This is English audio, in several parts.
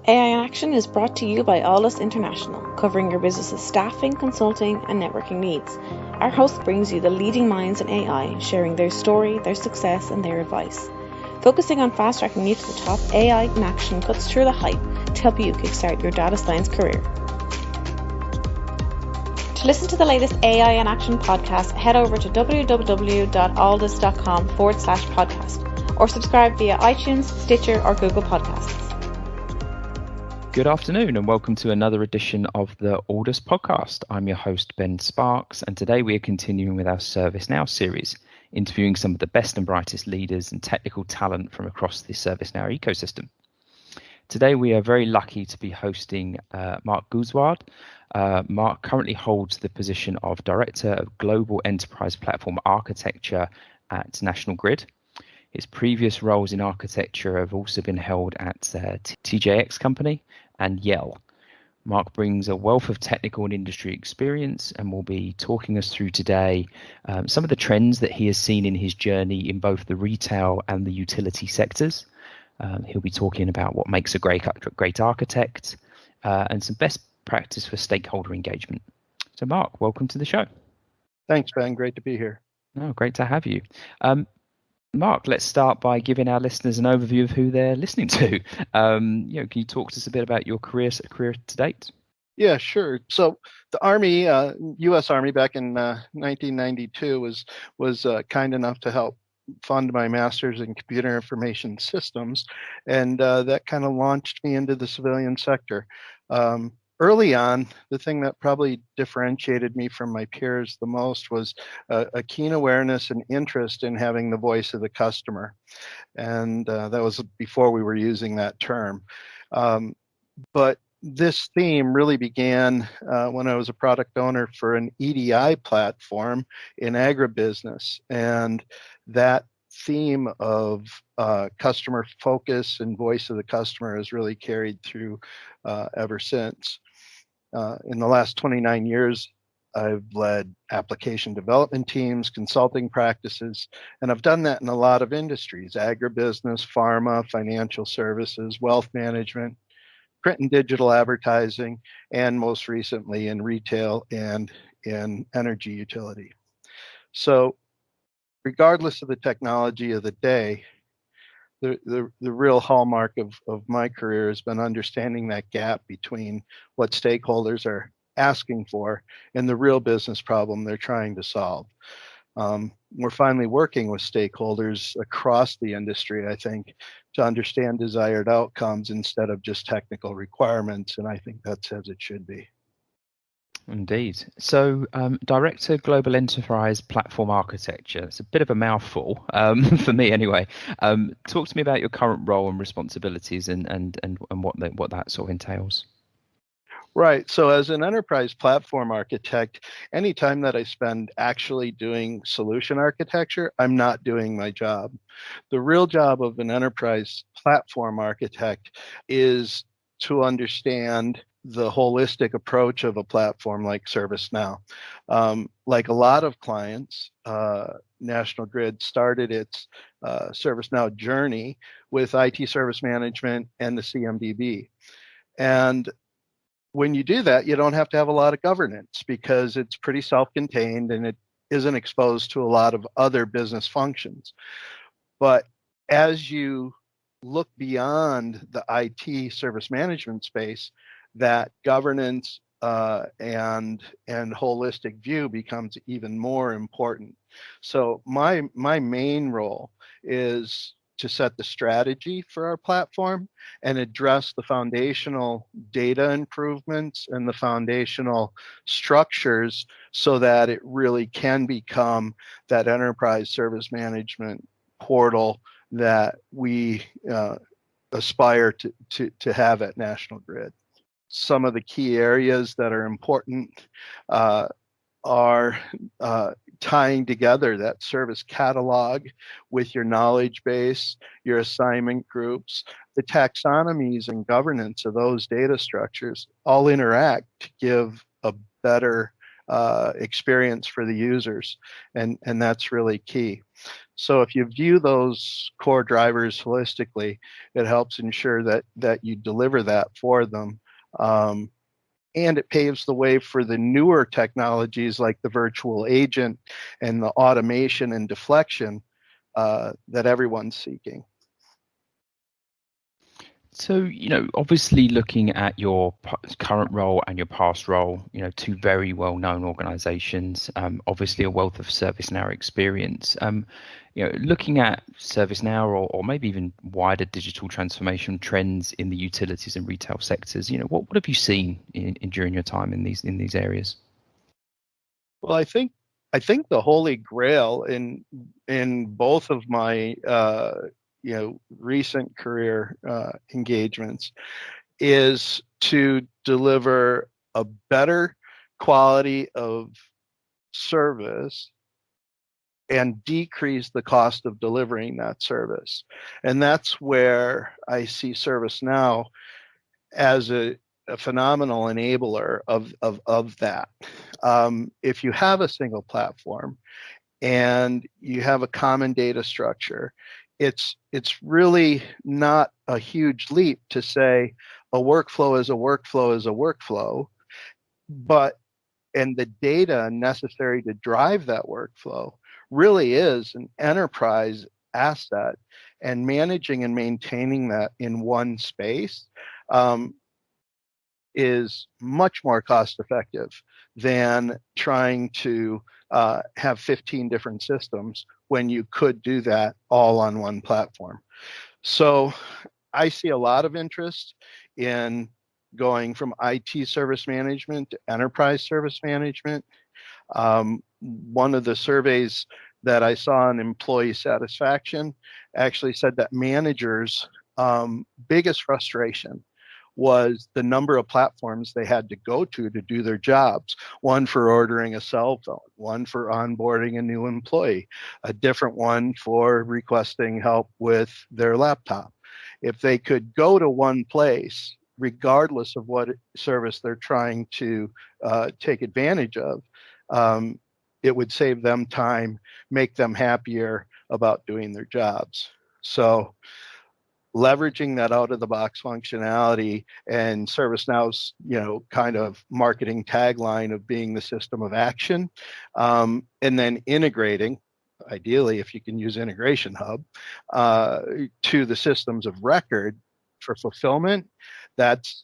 AI in Action is brought to you by Alldus International, covering your business's staffing, consulting, and networking needs. Our host brings you the leading minds in AI, sharing their story, their success, and their advice. Focusing on fast-tracking you to the top, AI in Action cuts through the hype to help you kickstart your data science career. To listen to the latest AI in Action podcast, head over to www.alldus.com/podcast or subscribe via iTunes, Stitcher, or Google Podcasts. Good afternoon and welcome to another edition of the Alldus podcast. I'm your host, Ben Sparks, and today we are continuing with our ServiceNow series, interviewing some of the best and brightest leaders and technical talent from across the ServiceNow ecosystem. Today we are very lucky to be hosting Mark Goudzwaard. Mark currently holds the position of Director of Global Enterprise Platform Architecture at National Grid. His previous roles in architecture have also been held at TJX Company and Yell. Mark brings a wealth of technical and industry experience and will be talking us through today some of the trends that he has seen in his journey in both the retail and the utility sectors. He'll be talking about what makes a great architect and some best practice for stakeholder engagement. So Mark, welcome to the show. Thanks, Ben. Great to be here. Oh, great to have you. Mark, let's start by giving our listeners an overview of who they're listening to. Can you talk to us a bit about your career to date? Yeah, sure. So the Army, U.S. Army, back in 1992 was kind enough to help fund my master's in computer information systems, and that kind of launched me into the civilian sector. Early on, the thing that probably differentiated me from my peers the most was a keen awareness and interest in having the voice of the customer. And that was before we were using that term. But this theme really began when I was a product owner for an EDI platform in agribusiness. And that theme of customer focus and voice of the customer has really carried through ever since. In the last 29 years, I've led application development teams, consulting practices, and I've done that in a lot of industries: agribusiness, pharma, financial services, wealth management, print and digital advertising, and most recently in retail and in energy utility. So regardless of the technology of the day, the real hallmark of my career has been understanding that gap between what stakeholders are asking for and the real business problem they're trying to solve. We're finally working with stakeholders across the industry, I think, to understand desired outcomes instead of just technical requirements, and I think that's as it should be. Indeed. So, Director Global Enterprise Platform Architecture. It's a bit of a mouthful for me, anyway. Talk to me about your current role and responsibilities and what that sort of entails. Right. So, as an enterprise platform architect, anytime that I spend actually doing solution architecture, I'm not doing my job. The real job of an enterprise platform architect is to understand the holistic approach of a platform like ServiceNow. Like a lot of clients, National Grid started its ServiceNow journey with IT service management and the CMDB. And when you do that, you don't have to have a lot of governance because it's pretty self-contained and it isn't exposed to a lot of other business functions. But as you look beyond the IT service management space, that governance and holistic view becomes even more important. So my main role is to set the strategy for our platform and address the foundational data improvements and the foundational structures so that it really can become that enterprise service management portal that we aspire to have at National Grid. Some of the key areas that are important are tying together that service catalog with your knowledge base, your assignment groups, the taxonomies and governance of those data structures all interact to give a better experience for the users, and that's really key. So if you view those core drivers holistically, it helps ensure that you deliver that for them. And it paves the way for the newer technologies like the virtual agent and the automation and deflection that everyone's seeking. So, obviously looking at your current role and your past role, two very well-known organizations, obviously a wealth of ServiceNow experience. Looking at ServiceNow or maybe even wider digital transformation trends in the utilities and retail sectors, what have you seen during your time in these areas? Well, I think the holy grail in both of my recent career engagements is to deliver a better quality of service and decrease the cost of delivering that service. And that's where I see ServiceNow as a phenomenal enabler of that. If you have a single platform and you have a common data structure, it's really not a huge leap to say a workflow is a workflow is a workflow, and the data necessary to drive that workflow really is an enterprise asset, and managing and maintaining that in one space is much more cost effective than trying to have 15 different systems when you could do that all on one platform. So I see a lot of interest in going from IT service management to enterprise service management. One of the surveys that I saw on employee satisfaction actually said that managers' biggest frustration was the number of platforms they had to go to do their jobs. One for ordering a cell phone, one for onboarding a new employee, a different one for requesting help with their laptop. If they could go to one place, regardless of what service they're trying to take advantage of, it would save them time, make them happier about doing their jobs. So leveraging that out-of-the-box functionality and ServiceNow's, kind of marketing tagline of being the system of action, and then integrating, ideally, if you can use Integration Hub, to the systems of record for fulfillment, that's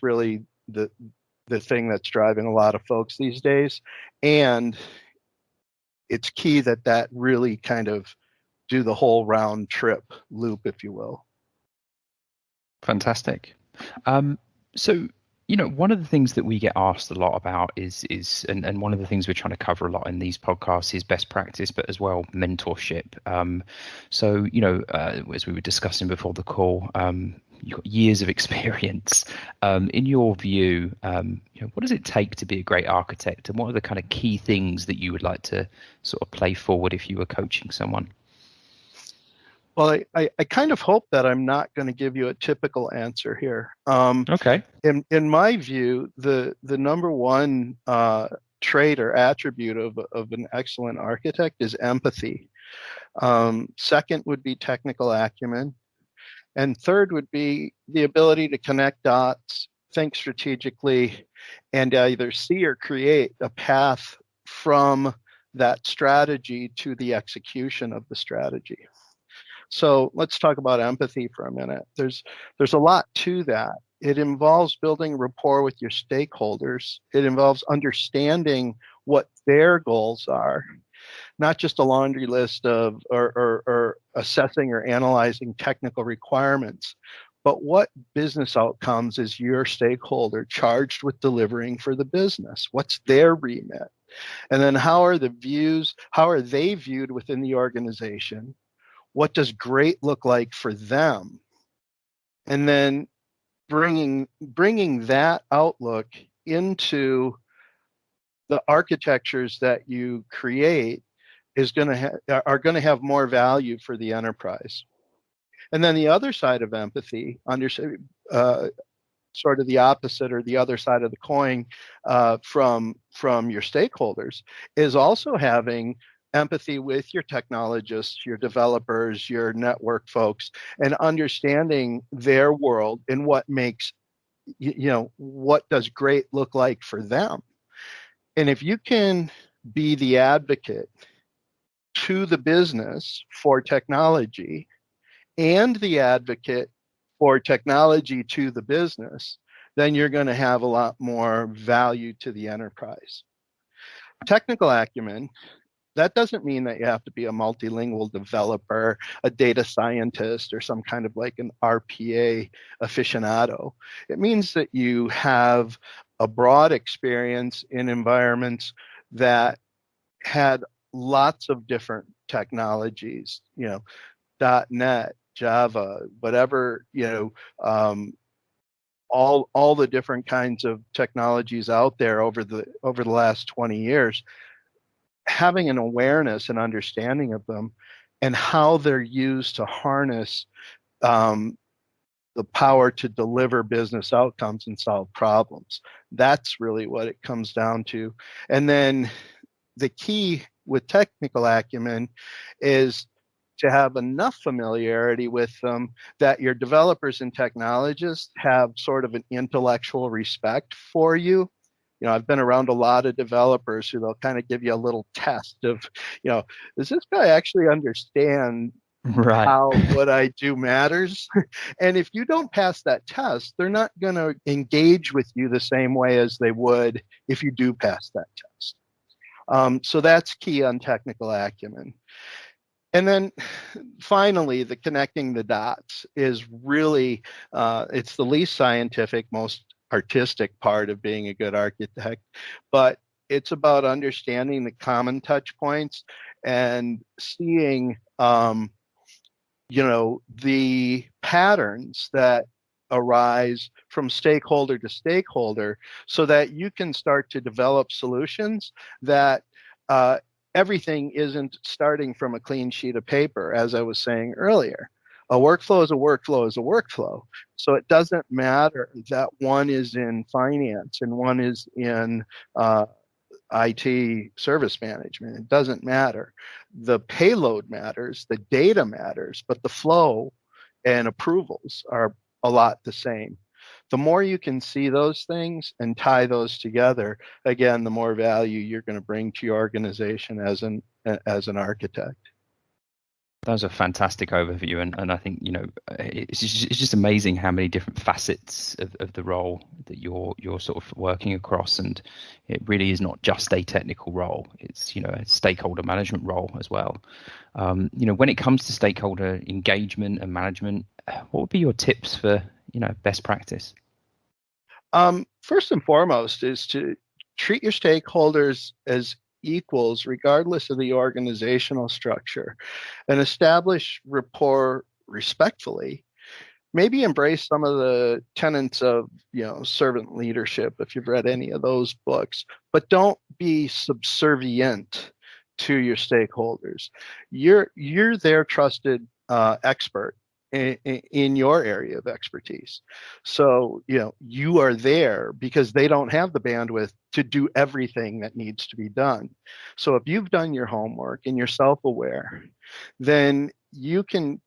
really the thing that's driving a lot of folks these days. And it's key that really kind of do the whole round trip loop, if you will. Fantastic. So, one of the things that we get asked a lot about is and one of the things we're trying to cover a lot in these podcasts is best practice, but as well mentorship. So, as we were discussing before the call, you've got years of experience. In your view, what does it take to be a great architect, and what are the kind of key things that you would like to sort of play forward if you were coaching someone? Well, I kind of hope that I'm not going to give you a typical answer here. Okay. In my view, the number one trait or attribute of an excellent architect is empathy. Second would be technical acumen. And third would be the ability to connect dots, think strategically, and either see or create a path from that strategy to the execution of the strategy. So let's talk about empathy for a minute. There's a lot to that. It involves building rapport with your stakeholders. It involves understanding what their goals are, not just a laundry list of or assessing or analyzing technical requirements, but what business outcomes is your stakeholder charged with delivering for the business? What's their remit? And then how are they viewed within the organization? What does great look like for them? And then bringing that outlook into the architectures that you create are going to have more value for the enterprise. And then the other side of empathy, sort of the opposite or the other side of the coin from your stakeholders, is also having empathy with your technologists, your developers, your network folks, and understanding their world and what makes, what does great look like for them. And if you can be the advocate to the business for technology and the advocate for technology to the business, then you're going to have a lot more value to the enterprise. Technical acumen, that doesn't mean that you have to be a multilingual developer, a data scientist, or some kind of like an RPA aficionado. It means that you have a broad experience in environments that had lots of different technologies, .NET, Java, whatever, all the different kinds of technologies out there over the last 20 years. Having an awareness and understanding of them and how they're used to harness the power to deliver business outcomes and solve problems. That's really what it comes down to. And then the key with technical acumen is to have enough familiarity with them that your developers and technologists have sort of an intellectual respect for you. I've been around a lot of developers who they'll kind of give you a little test of, does this guy actually understand right. how what I do matters? And if you don't pass that test, they're not going to engage with you the same way as they would if you do pass that test. So that's key on technical acumen. And then finally, the connecting the dots is really, it's the least scientific, most artistic part of being a good architect, but it's about understanding the common touch points and seeing, the patterns that arise from stakeholder to stakeholder so that you can start to develop solutions that everything isn't starting from a clean sheet of paper, as I was saying earlier. A workflow is a workflow is a workflow. So it doesn't matter that one is in finance and one is in IT service management. It doesn't matter. The payload matters, the data matters, but the flow and approvals are a lot the same. The more you can see those things and tie those together, again, the more value you're going to bring to your organization as an architect. That was a fantastic overview, and I think it's just amazing how many different facets of the role that you're sort of working across, and it really is not just a technical role; it's a stakeholder management role as well. When it comes to stakeholder engagement and management, what would be your tips for best practice? First and foremost is to treat your stakeholders as equals regardless of the organizational structure, and establish rapport respectfully. Maybe embrace some of the tenets of servant leadership if you've read any of those books, but don't be subservient to your stakeholders. You're their trusted expert in your area of expertise. So, you are there because they don't have the bandwidth to do everything that needs to be done. So if you've done your homework and you're self-aware, then you can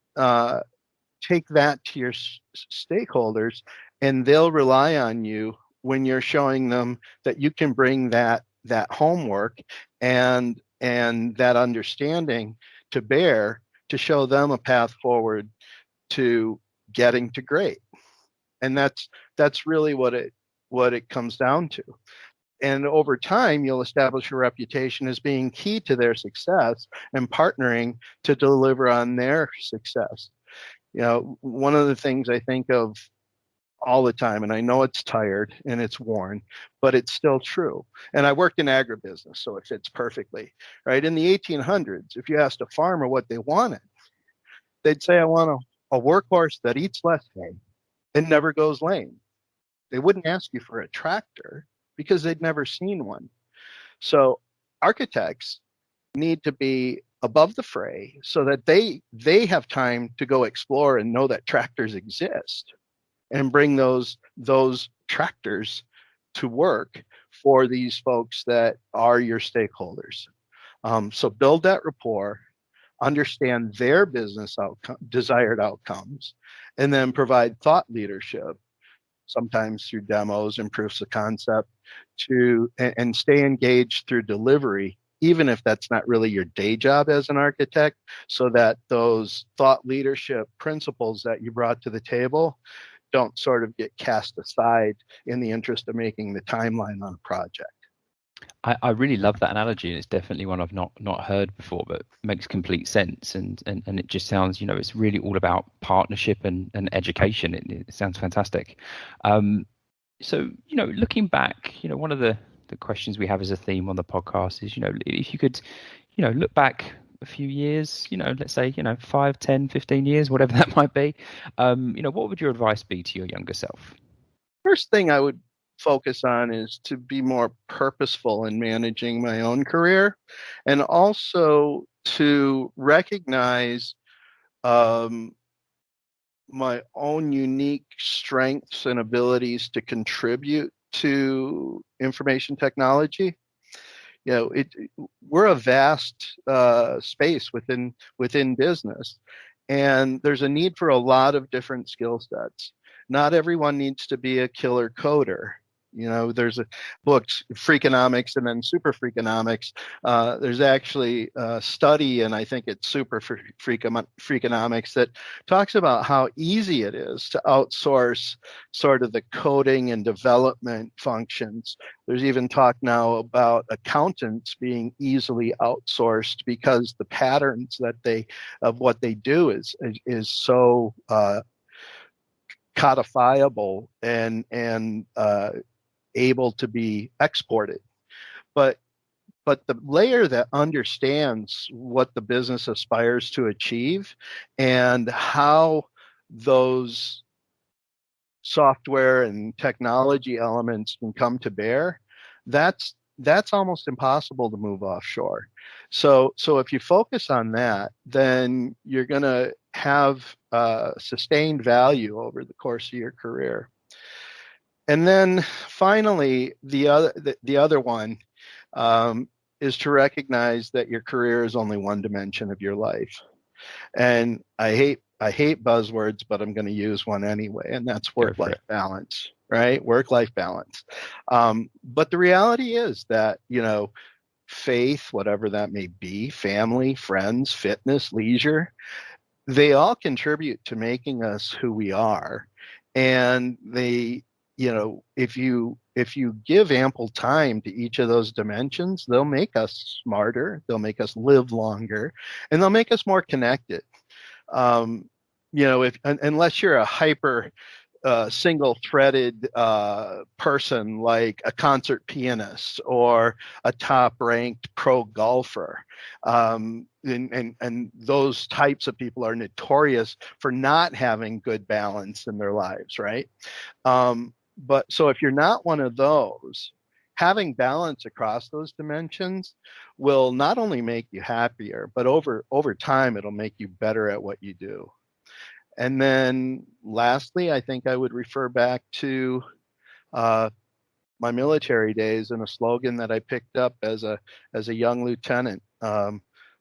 take that to your stakeholders, and they'll rely on you when you're showing them that you can bring that homework and that understanding to bear to show them a path forward to getting to great. And that's really what it comes down to. And over time, you'll establish a reputation as being key to their success and partnering to deliver on their success. One of the things I think of all the time, and I know it's tired and it's worn, but it's still true. And I worked in agribusiness, so it fits perfectly, right? In the 1800s, if you asked a farmer what they wanted, they'd say, I want a workhorse that eats less hay and never goes lame. They wouldn't ask you for a tractor because they'd never seen one. So architects need to be above the fray so that they have time to go explore and know that tractors exist and bring those tractors to work for these folks that are your stakeholders. So build that rapport, understand their business desired outcomes, and then provide thought leadership, sometimes through demos and proofs of concept, and stay engaged through delivery, even if that's not really your day job as an architect, so that those thought leadership principles that you brought to the table don't sort of get cast aside in the interest of making the timeline on a project. I really love that analogy, and it's definitely one I've not heard before, but makes complete sense. And it just sounds, it's really all about partnership and education. It sounds fantastic. So, looking back, one of the questions we have as a theme on the podcast is, if you could, look back a few years, let's say, 5, 10, 15 years, whatever that might be, what would your advice be to your younger self? First thing I would focus on is to be more purposeful in managing my own career, and also to recognize my own unique strengths and abilities to contribute to information technology. We're a vast space within business, and there's a need for a lot of different skill sets. Not everyone needs to be a killer coder. There's books, Freakonomics and then Super Freakonomics. There's actually a study, and I think it's Super Freakonomics, that talks about how easy it is to outsource sort of the coding and development functions. There's even talk now about accountants being easily outsourced because the patterns of what they do is so codifiable and able to be exported. But the layer that understands what the business aspires to achieve and how those software and technology elements can come to bear, that's almost impossible to move offshore. So if you focus on that, then you're going to have sustained value over the course of your career. And then finally, the other one is to recognize that your career is only one dimension of your life. And I hate buzzwords, but I'm going to use one anyway, and that's work-life balance, right? Work-life balance. But the reality is that, faith, whatever that may be, family, friends, fitness, leisure, they all contribute to making us who we are. And if you give ample time to each of those dimensions, they'll make us smarter, they'll make us live longer, and they'll make us more connected. Unless you're a hyper single-threaded person like a concert pianist or a top-ranked pro golfer, and those types of people are notorious for not having good balance in their lives, right? But so if you're not one of those, having balance across those dimensions will not only make you happier, but over time, it'll make you better at what you do. And then lastly, I think I would refer back to my military days and a slogan that I picked up as a young lieutenant,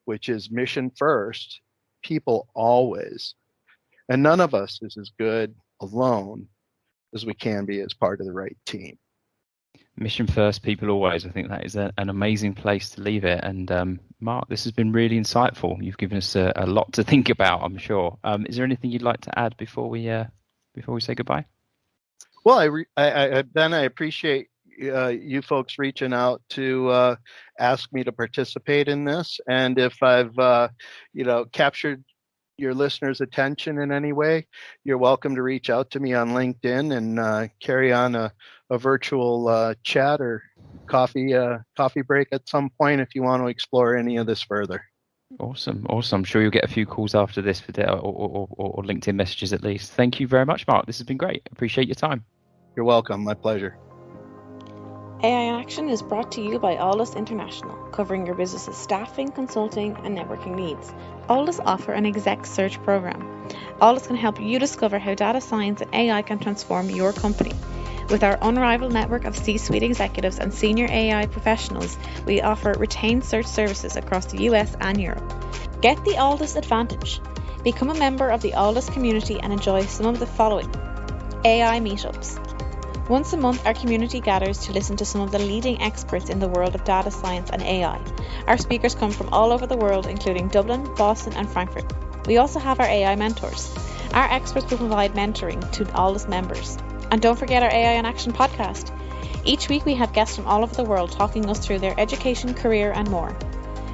which is mission first, people always. And none of us is as good alone as we can be as part of the right team. Mission first, people always. I think that is an amazing place to leave it. And Mark, this has been really insightful. You've given us a lot to think about, I'm sure. Is there anything you'd like to add before we say goodbye? Well, Ben, I appreciate you folks reaching out to ask me to participate in this. And if I've captured your listeners' attention in any way, you're welcome to reach out to me on LinkedIn and carry on a virtual chat or coffee break at some point if you want to explore any of this further. Awesome. I'm sure you'll get a few calls after this or LinkedIn messages at least. Thank you very much, Mark. This has been great. Appreciate your time. You're welcome. My pleasure. AI in Action is brought to you by Alldus International, covering your business's staffing, consulting, and networking needs. Alldus offer an exec search program. Alldus can help you discover how data science and AI can transform your company. With our unrivaled network of C-suite executives and senior AI professionals, we offer retained search services across the US and Europe. Get the Alldus advantage. Become a member of the Alldus community and enjoy some of the following: AI meetups. Once a month, our community gathers to listen to some of the leading experts in the world of data science and AI. Our speakers come from all over the world, including Dublin, Boston, and Frankfurt. We also have our AI mentors. Our experts will provide mentoring to Alldus members. And don't forget our AI in Action podcast. Each week we have guests from all over the world talking us through their education, career, and more.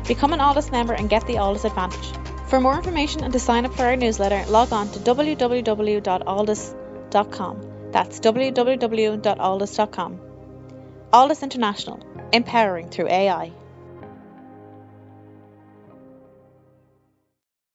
Become an Alldus member and get the Alldus advantage. For more information and to sign up for our newsletter, log on to www.alldus.com. That's www.alldus.com. Alldus International, empowering through AI.